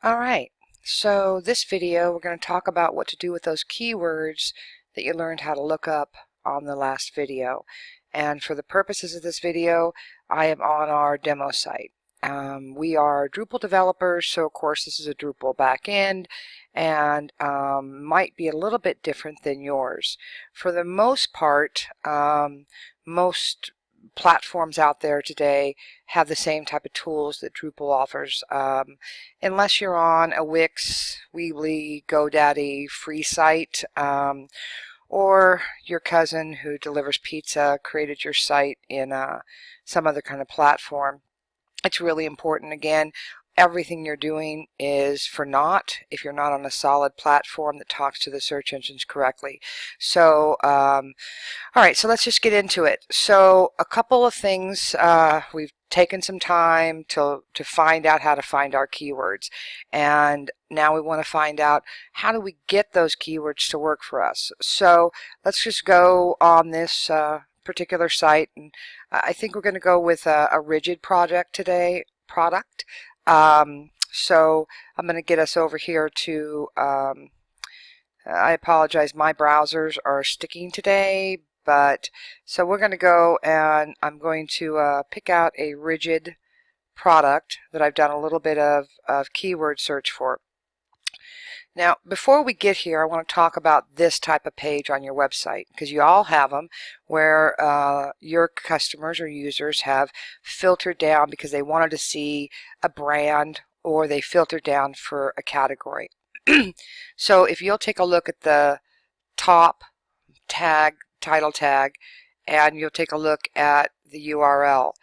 Alright, so this video we're going to talk about what to do with those keywords that you learned how to look up on the last video. And for the purposes of this video, I am on our demo site. We are Drupal developers, so of course this is a Drupal backend and might be a little bit different than yours. For the most part, most platforms out there today have the same type of tools that Drupal offers, unless you're on a Wix, Weebly, GoDaddy free site, or your cousin who delivers pizza created your site in some other kind of platform. It's really important. Again, everything you're doing is for naught if you're not on a solid platform that talks to the search engines correctly. So all right, so let's just get into it. So a couple of things, we've taken some time to find out how to find our keywords, and now we want to find out how do we get those keywords to work for us. So let's just go on this particular site, and I think we're going to go with a rigid product today. So I'm going to get us over here to, I apologize, my browsers are sticking today, but so we're going to go and I'm going to pick out a rigid product that I've done a little bit of keyword search for. Now, before we get here, I want to talk about this type of page on your website, because you all have them where your customers or users have filtered down because they wanted to see a brand or they filtered down for a category. So if you'll take a look at the top tag, title tag, and you'll take a look at the URL.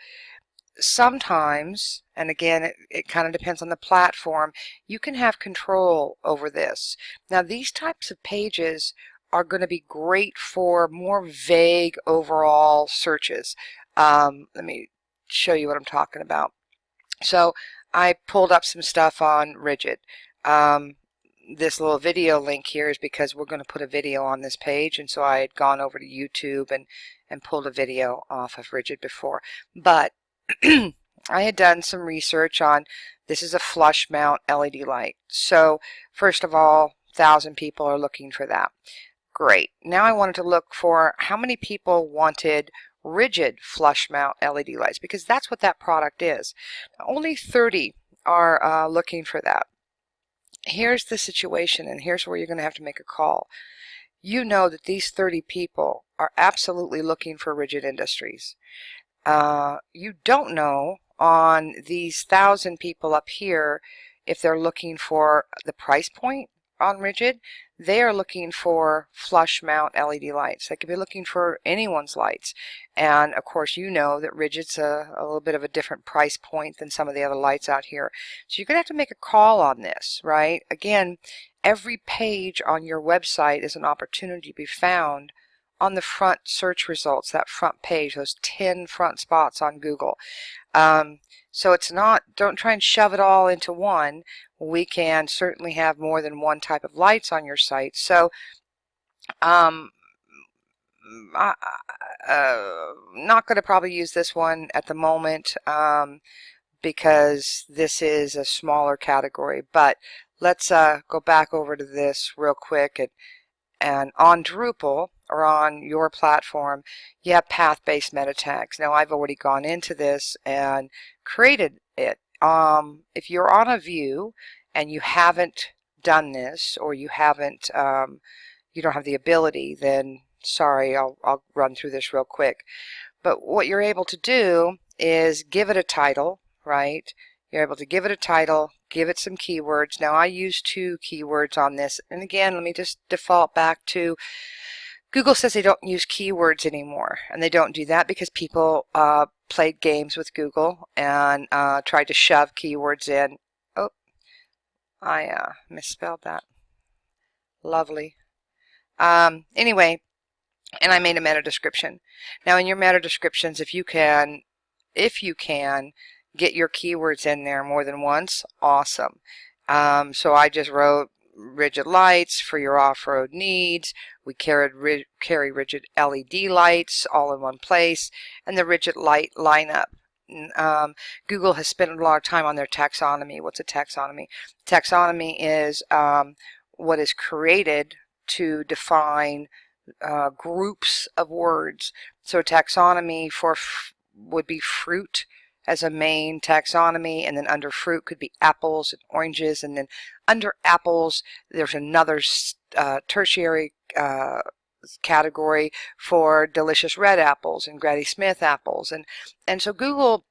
Sometimes, and again it kind of depends on the platform, you can have control over this. Now these types of pages are going to be great for more vague overall searches. Let me show you what I'm talking about. So I pulled up some stuff on rigid. This little video link here is because we're going to put a video on this page, and so I had gone over to YouTube and pulled a video off of rigid before. But I had done some research on, this is a flush mount LED light. So first of all, 1,000 people are looking for that. Great. Now I wanted to look for how many people wanted rigid flush mount LED lights, because that's what that product is. Only 30 are looking for that. Here's the situation, and here's where you're going to have to make a call. You know that these 30 people are absolutely looking for rigid industries. You don't know on these 1,000 people up here if they're looking for the price point on rigid. They are looking for flush mount LED lights. They could be looking for anyone's lights, and of course you know that rigid's a little bit of a different price point than some of the other lights out here. So you're gonna have to make a call on this, right? Again, every page on your website is an opportunity to be found on the front search results, that front page, those 10 front spots on Google. So it's not, don't try and shove it all into one. We can certainly have more than one type of lights on your site. So not going to probably use this one at the moment because this is a smaller category. But let's go back over to this real quick. And on Drupal, or on your platform, you have path-based meta tags. Now I've already gone into this and created it. If you're on a view and you haven't done this, or you haven't, you don't have the ability, then sorry, I'll run through this real quick. But what you're able to do is give it a title, right? You're able to give it a title, give it some keywords. Now I use 2 keywords on this, and again, let me just default back to Google says they don't use keywords anymore, and they don't do that because people played games with Google and tried to shove keywords in. Oh, I misspelled that. Lovely. Anyway, and I made a meta description. Now in your meta descriptions, if you can get your keywords in there more than once, awesome. So I just wrote rigid lights for your off-road needs. We carry rigid LED lights all in one place, and the rigid light lineup Google has spent a lot of time on their taxonomy. What's a taxonomy? Taxonomy is what is created to define groups of words. So taxonomy for would be fruit as a main taxonomy, and then under fruit could be apples and oranges, and then under apples there's another tertiary category for delicious red apples and Granny Smith apples, and so Google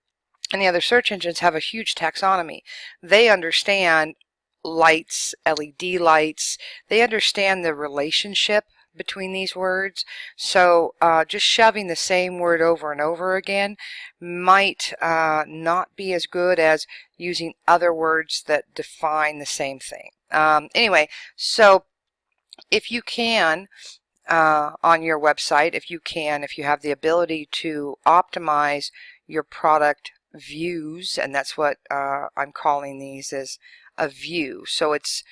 and the other search engines have a huge taxonomy. They understand lights, LED lights. They understand the relationship between these words. So just shoving the same word over and over again might not be as good as using other words that define the same thing. Anyway, so if you can, on your website, if you have the ability to optimize your product views, and that's what I'm calling these, is a view. So it's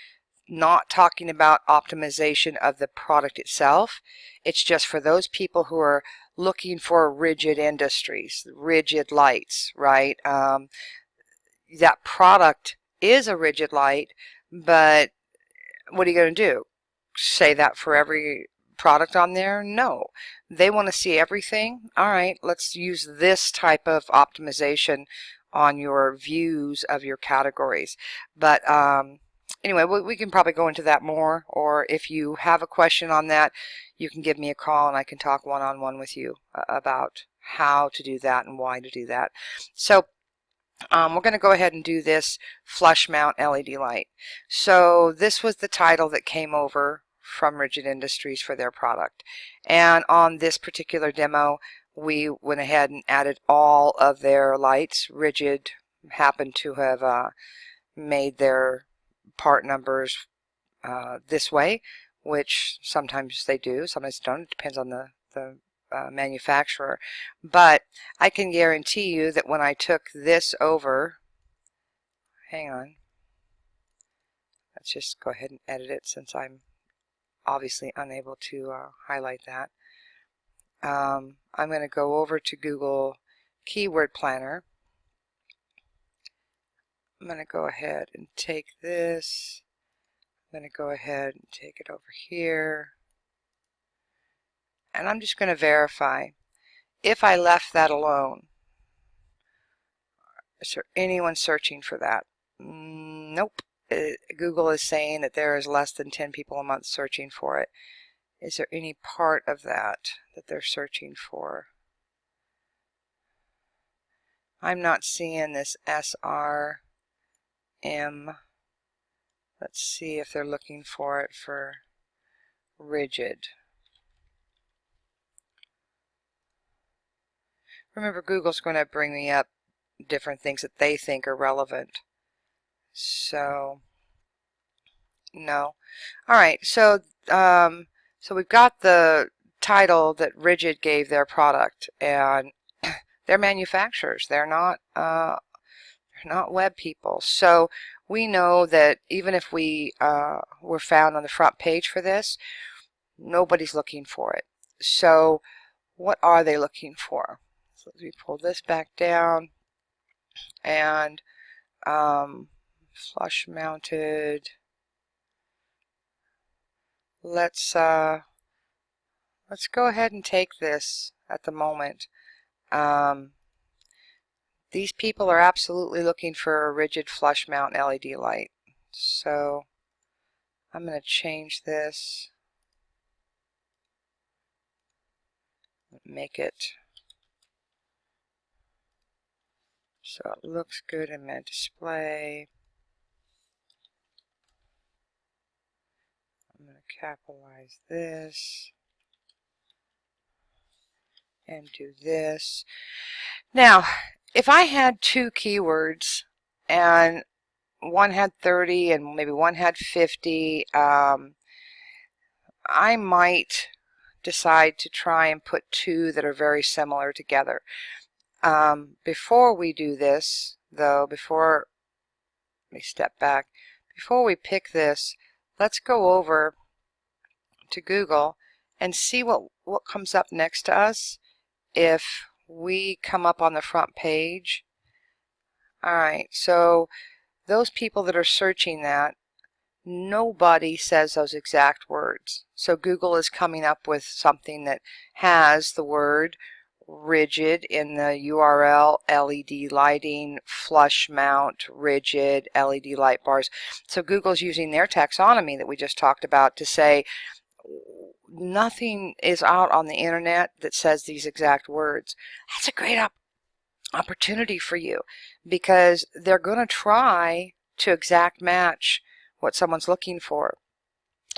not talking about optimization of the product itself. It's just for those people who are looking for rigid industries, rigid lights, right? That product is a rigid light, but what are you going to do? Say that for every product on there? No. They want to see everything. All right, let's use this type of optimization on your views of your categories. But anyway, we can probably go into that more, or if you have a question on that, you can give me a call and I can talk one-on-one with you about how to do that and why to do that. So we're going to go ahead and do this flush mount LED light. So this was the title that came over from Rigid Industries for their product. And on this particular demo, we went ahead and added all of their lights. Rigid happened to have made their part numbers this way, which sometimes they do, sometimes they don't. It depends on the manufacturer. But I can guarantee you that when I took this over, hang on, let's just go ahead and edit it since I'm obviously unable to highlight that. I'm going to go over to Google Keyword Planner. I'm going to go ahead and take this. I'm going to go ahead and take it over here. And I'm just going to verify. If I left that alone, is there anyone searching for that? Nope. Google is saying that there is less than 10 people a month searching for it. Is there any part of that they're searching for? I'm not seeing this SRM. Let's see if they're looking for it for rigid. Remember, Google's going to bring me up different things that they think are relevant. So, no. All right, so we've got the title that Rigid gave their product, and they're manufacturers. They're not web people. So we know that even if we were found on the front page for this, nobody's looking for it. So what are they looking for? So let me pull this back down, and flush mounted. Let's go ahead and take this at the moment. These people are absolutely looking for a rigid flush mount LED light. So I'm going to change this, make it so it looks good in my display. I'm going to capitalize this and do this. Now, if I had two keywords and one had 30 and maybe one had 50, I might decide to try and put two that are very similar together. Before we do this, though, let me step back. Before we pick this, let's go over to Google and see what comes up next to us if we come up on the front page. Alright, so those people that are searching that, nobody says those exact words. So Google is coming up with something that has the word rigid in the URL, LED lighting, flush mount, rigid, LED light bars. So Google's using their taxonomy that we just talked about to say nothing is out on the internet that says these exact words. That's a great opportunity for you, because they're going to try to exact match what someone's looking for.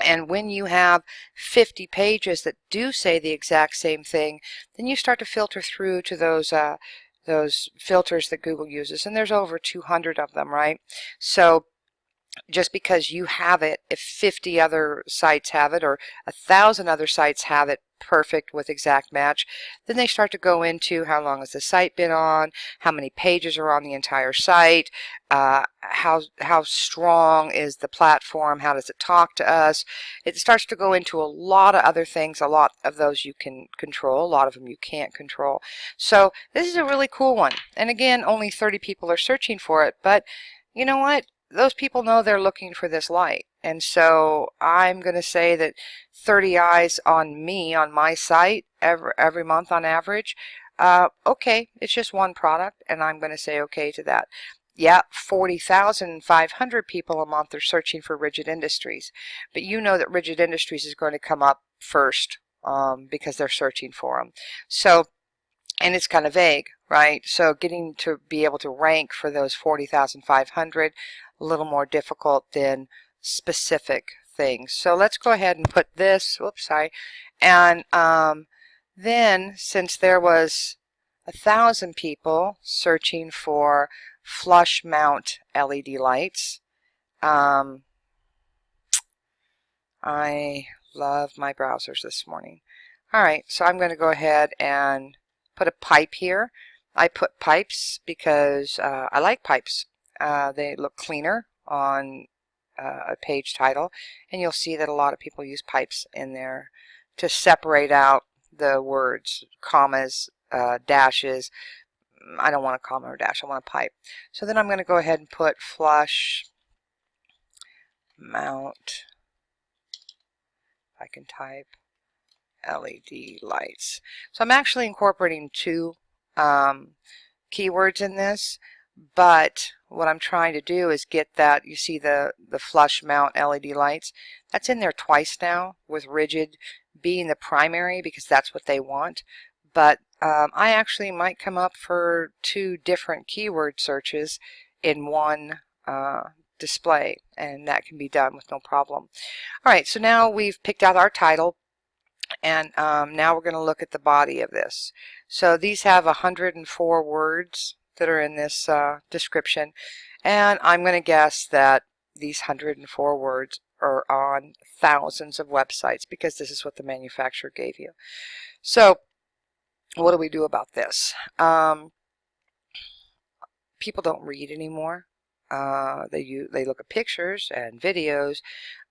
And when you have 50 pages that do say the exact same thing, then you start to filter through to those filters that Google uses, and there's over 200 of them, right? So just because you have it, if 50 other sites have it or 1,000 other sites have it perfect with exact match, then they start to go into how long has the site been on, how many pages are on the entire site, how strong is the platform, how does it talk to us. It starts to go into a lot of other things. A lot of those you can control, a lot of them you can't control. So this is a really cool one, and again, only 30 people are searching for it, but you know what? Those people know they're looking for this light. And so I'm going to say that 30 eyes on me, on my site, every month on average. Okay, it's just one product, and I'm going to say okay to that. Yeah, 40,500 people a month are searching for Rigid Industries. But you know that Rigid Industries is going to come up first because they're searching for them. So, and it's kind of vague, right? So getting to be able to rank for those 40,500, a little more difficult than specific things. So let's go ahead and put this, whoops, sorry. And then since there was 1,000 people searching for flush mount LED lights, I love my browsers this morning. Alright, so I'm going to go ahead and put a pipe here. I put pipes because I like pipes. They look cleaner on a page title, and you'll see that a lot of people use pipes in there to separate out the words, commas, dashes. I don't want a comma or dash, I want a pipe. So then I'm going to go ahead and put flush mount, if I can type, LED lights. So I'm actually incorporating two keywords in this, but what I'm trying to do is get that, you see the flush mount LED lights, that's in there twice now, with rigid being the primary because that's what they want. But I actually might come up for two different keyword searches in one display, and that can be done with no problem. Alright, so now we've picked out our title, and now we're going to look at the body of this. So these have 104 words that are in this description, and I'm going to guess that these 104 words are on thousands of websites because this is what the manufacturer gave you. So what do we do about this? People don't read anymore. They look at pictures and videos,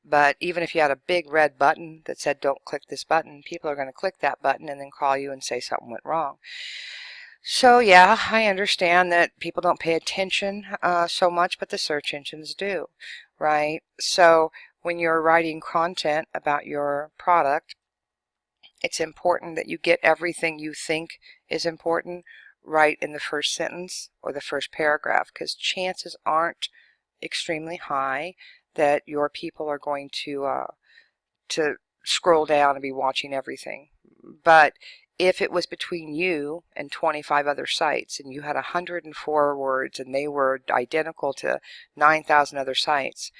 but even if you had a big red button that said don't click this button, people are going to click that button and then call you and say something went wrong. So yeah, I understand that people don't pay attention so much, but the search engines do, right? So when you're writing content about your product, it's important that you get everything you think is important right in the first sentence or the first paragraph, because chances aren't extremely high that your people are going to scroll down and be watching everything. But if it was between you and 25 other sites and you had 104 words and they were identical to 9,000 other sites,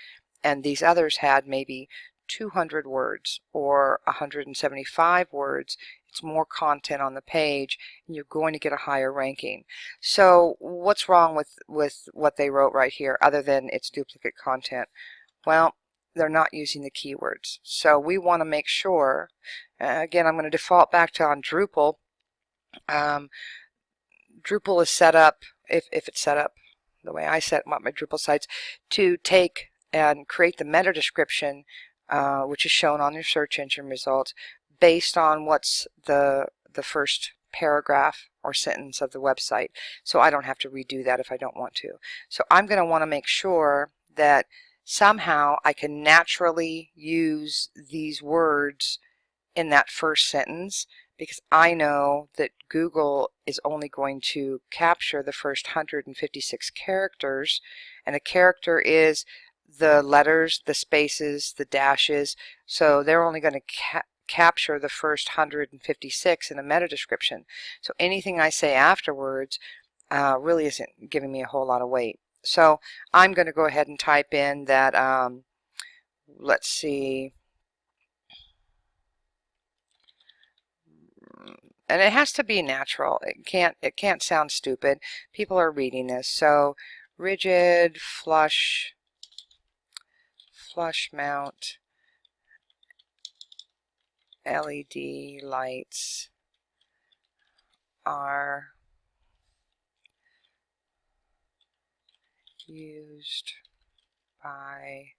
and these others had maybe 200 words or 175 words, it's more content on the page, and you're going to get a higher ranking. So what's wrong with what they wrote right here other than it's duplicate content? Well, they're not using the keywords. So we want to make sure, again, I'm going to default back to on Drupal. Drupal is set up, if it's set up the way I set up my Drupal sites, to take and create the meta description, which is shown on your search engine results, based on what's the first paragraph or sentence of the website, so I don't have to redo that if I don't want to. So I'm going to want to make sure that somehow I can naturally use these words in that first sentence, because I know that Google is only going to capture the first 156 characters, and a character is the letters, the spaces, the dashes, so they're only going to capture the first 156 in a meta description. So anything I say afterwards really isn't giving me a whole lot of weight. So I'm going to go ahead and type in that, let's see, and it has to be natural. It can't sound stupid. People are reading this. So rigid flush mount LED lights are used by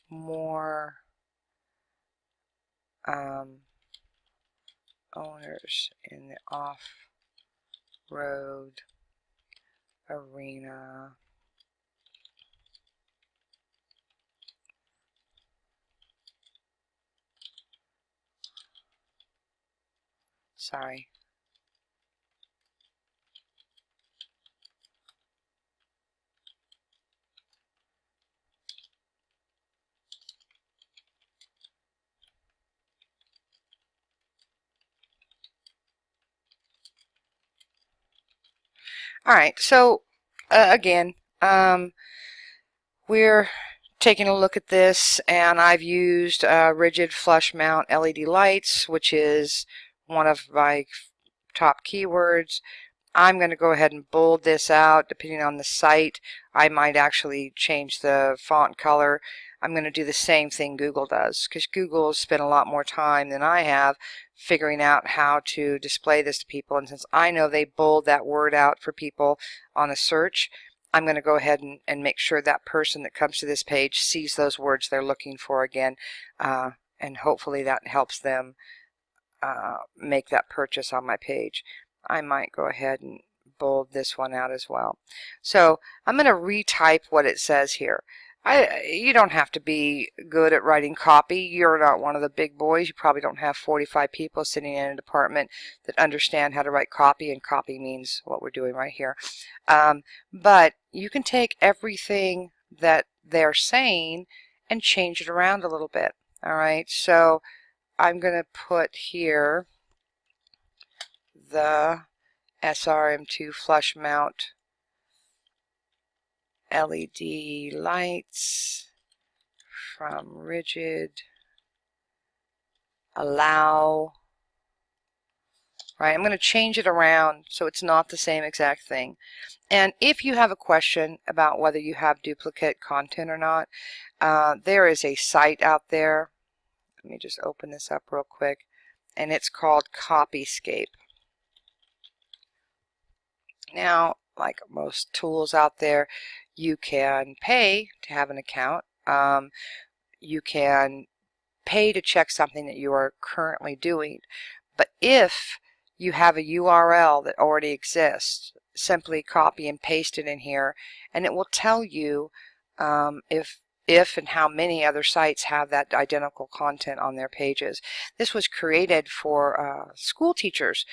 more owners in the off-road arena. Sorry. All right, so again, we're taking a look at this, and I've used rigid flush mount LED lights, which is one of my top keywords. I'm going to go ahead and bold this out. Depending on the site, I might actually change the font color. I'm going to do the same thing Google does, because Google has spent a lot more time than I have figuring out how to display this to people, and since I know they bold that word out for people on a search, I'm going to go ahead and make sure that person that comes to this page sees those words they're looking for again, and hopefully that helps them make that purchase on my page. I might go ahead and bold this one out as well. So I'm going to retype what it says here. You don't have to be good at writing copy. You're not one of the big boys. You probably don't have 45 people sitting in a department that understand how to write copy, and copy means what we're doing right here. But you can take everything that they're saying and change it around a little bit. All right, so I'm going to put here the SRM2 flush mount LED lights from rigid allow. Right, I'm going to change it around so it's not the same exact thing. And if you have a question about whether you have duplicate content or not, there is a site out there. Let me just open this up real quick, and it's called Copyscape. Now, like most tools out there, you can pay to have an account. You can pay to check something that you are currently doing. But if you have a URL that already exists, simply copy and paste it in here, and it will tell you if and how many other sites have that identical content on their pages. This was created for school teachers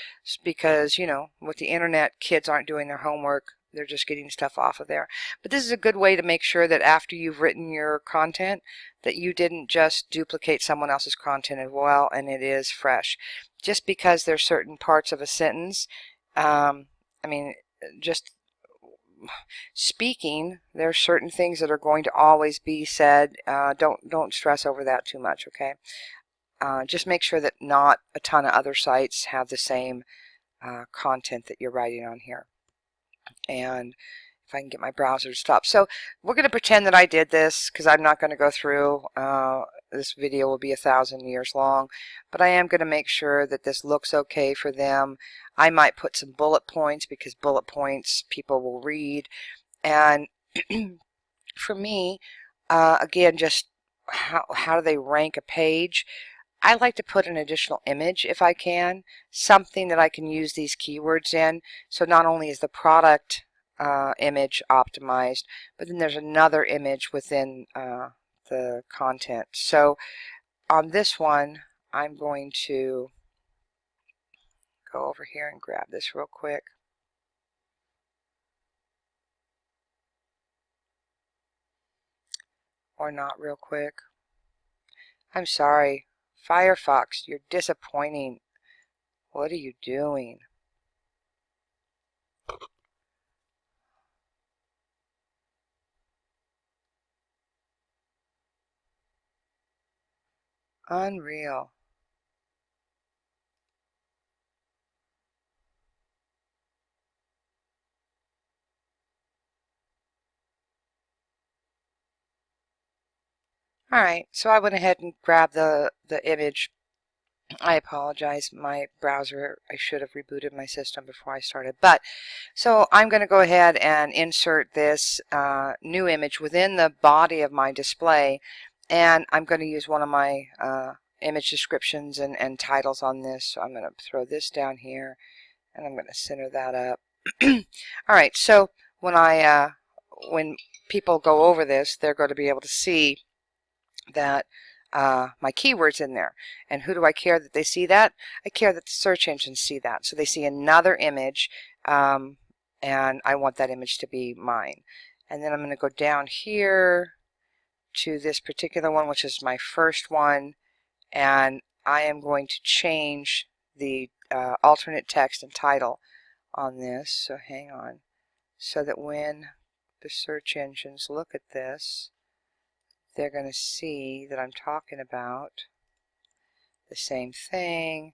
because, you know, with the internet, kids aren't doing their homework. They're just getting stuff off of there. But this is a good way to make sure that after you've written your content, that you didn't just duplicate someone else's content as well, and it is fresh. Just because there's certain parts of a sentence, I mean, just speaking, there are certain things that are going to always be said. Don't stress over that too much, okay? Just make sure that not a ton of other sites have the same content that you're writing on here. And if I can get my browser to stop. So we're going to pretend that I did this, because I'm not going to go through. This video will be 1,000 years long, but I am going to make sure that this looks okay for them. I might put some bullet points, because bullet points people will read. And for me, again, just how do they rank a page? I like to put an additional image if I can, something that I can use these keywords in. So not only is the product image optimized, but then there's another image within the content. So on this one, I'm going to go over here and grab this real quick. Or not real quick. I'm sorry. Firefox, you're disappointing. What are you doing? Unreal. Alright, so I went ahead and grabbed the image. I apologize, my browser, I should have rebooted my system before I started. But so I'm going to go ahead and insert this new image within the body of my display, and I'm going to use one of my image descriptions and titles on this. So I'm going to throw this down here, and I'm going to center that up. Alright, so when people go over this, they're going to be able to see that my keywords in there. And who do I care that they see that? I care that the search engines see that. So they see another image, and I want that image to be mine. And then I'm going to go down here to this particular one, which is my first one, and I am going to change the alternate text and title on this. So hang on. So that when the search engines look at this, they're going to see that I'm talking about the same thing,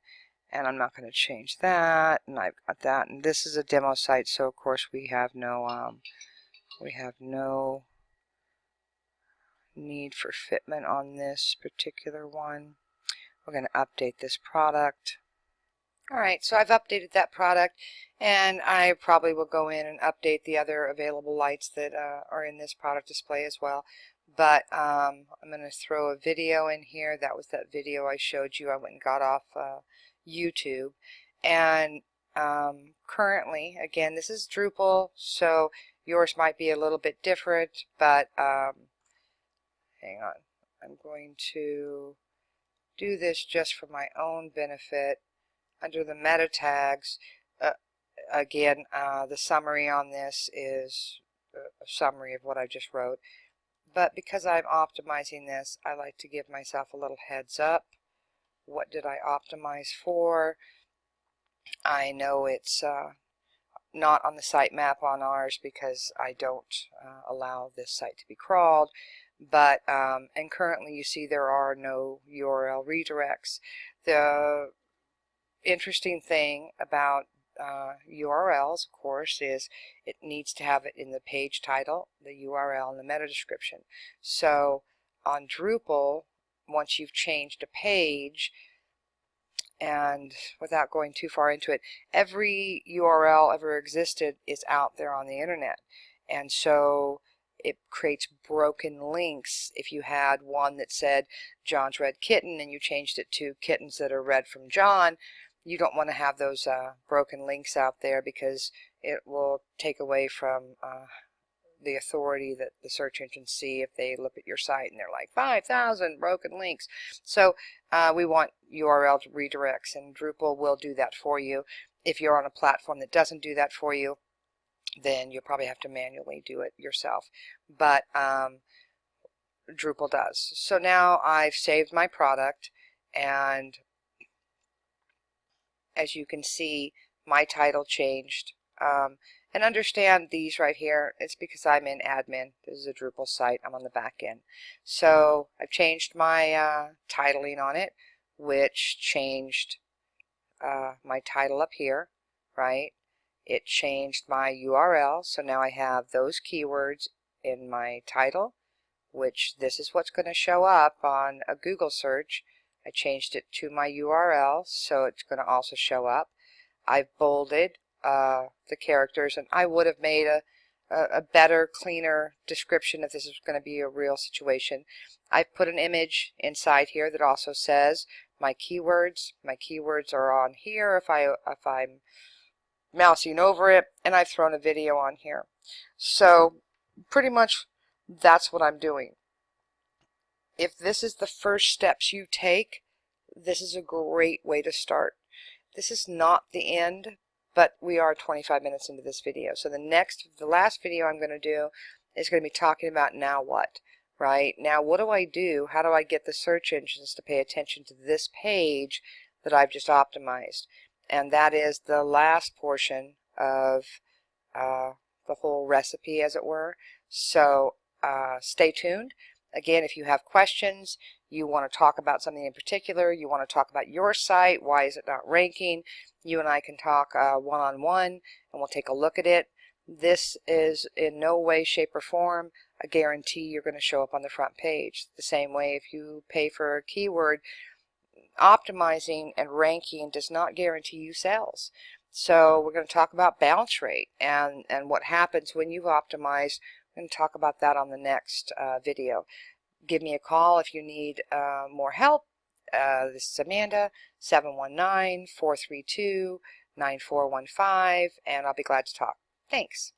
and I'm not going to change that, and I've got that, and this is a demo site, so of course we have no need for fitment on this particular one. We're going to update this product. Alright, so I've updated that product, and I probably will go in and update the other available lights that are in this product display as well. But I'm going to throw a video in here. That was that video I showed you. I went and got off YouTube. And currently, again, this is Drupal, so yours might be a little bit different, but hang on. I'm going to do this just for my own benefit. Under the meta tags, again, the summary on this is a summary of what I just wrote. But because I'm optimizing this, I like to give myself a little heads up. What did I optimize for? I know it's not on the sitemap on ours because I don't allow this site to be crawled. But and currently you see there are no URL redirects. The interesting thing about URLs, of course, is it needs to have it in the page title, the URL, and the meta description. So on Drupal, once you've changed a page, and without going too far into it, every URL ever existed is out there on the internet. And so it creates broken links. If you had one that said John's Red Kitten and you changed it to kittens that are red from John, you don't want to have those broken links out there because it will take away from the authority that the search engines see if they look at your site and they're like 5,000 broken links. So we want URL redirects, and Drupal will do that for you. If you're on a platform that doesn't do that for you, then you'll probably have to manually do it yourself. But Drupal does. So now I've saved my product, and as you can see, my title changed. And understand these right here, it's because I'm in admin. This is a Drupal site. I'm on the back end. So I've changed my titling on it, which changed my title up here, right? It changed my URL, so now I have those keywords in my title, which this is what's going to show up on a Google search. I changed it to my URL, so it's going to also show up. I've bolded the characters, and I would have made a better, cleaner description if this is going to be a real situation. I've put an image inside here that also says my keywords. My keywords are on here if I'm mousing over it, and I've thrown a video on here. So pretty much that's what I'm doing. If this is the first steps you take, this is a great way to start. This is not the end, but we are 25 minutes into this video. So the last video I'm going to do is going to be talking about now what, right? Now what do I do? How do I get the search engines to pay attention to this page that I've just optimized? And that is the last portion of the whole recipe, as it were. So stay tuned. Again, if you have questions, you want to talk about something in particular, you want to talk about your site, why is it not ranking, you and I can talk one-on-one, and we'll take a look at it. This is in no way, shape, or form a guarantee you're going to show up on the front page. The same way if you pay for a keyword, optimizing and ranking does not guarantee you sales. So we're going to talk about bounce rate and what happens when you've optimized. We're going to talk about that on the next video. Give me a call if you need more help. This is Amanda, 719-432-9415, and I'll be glad to talk. Thanks.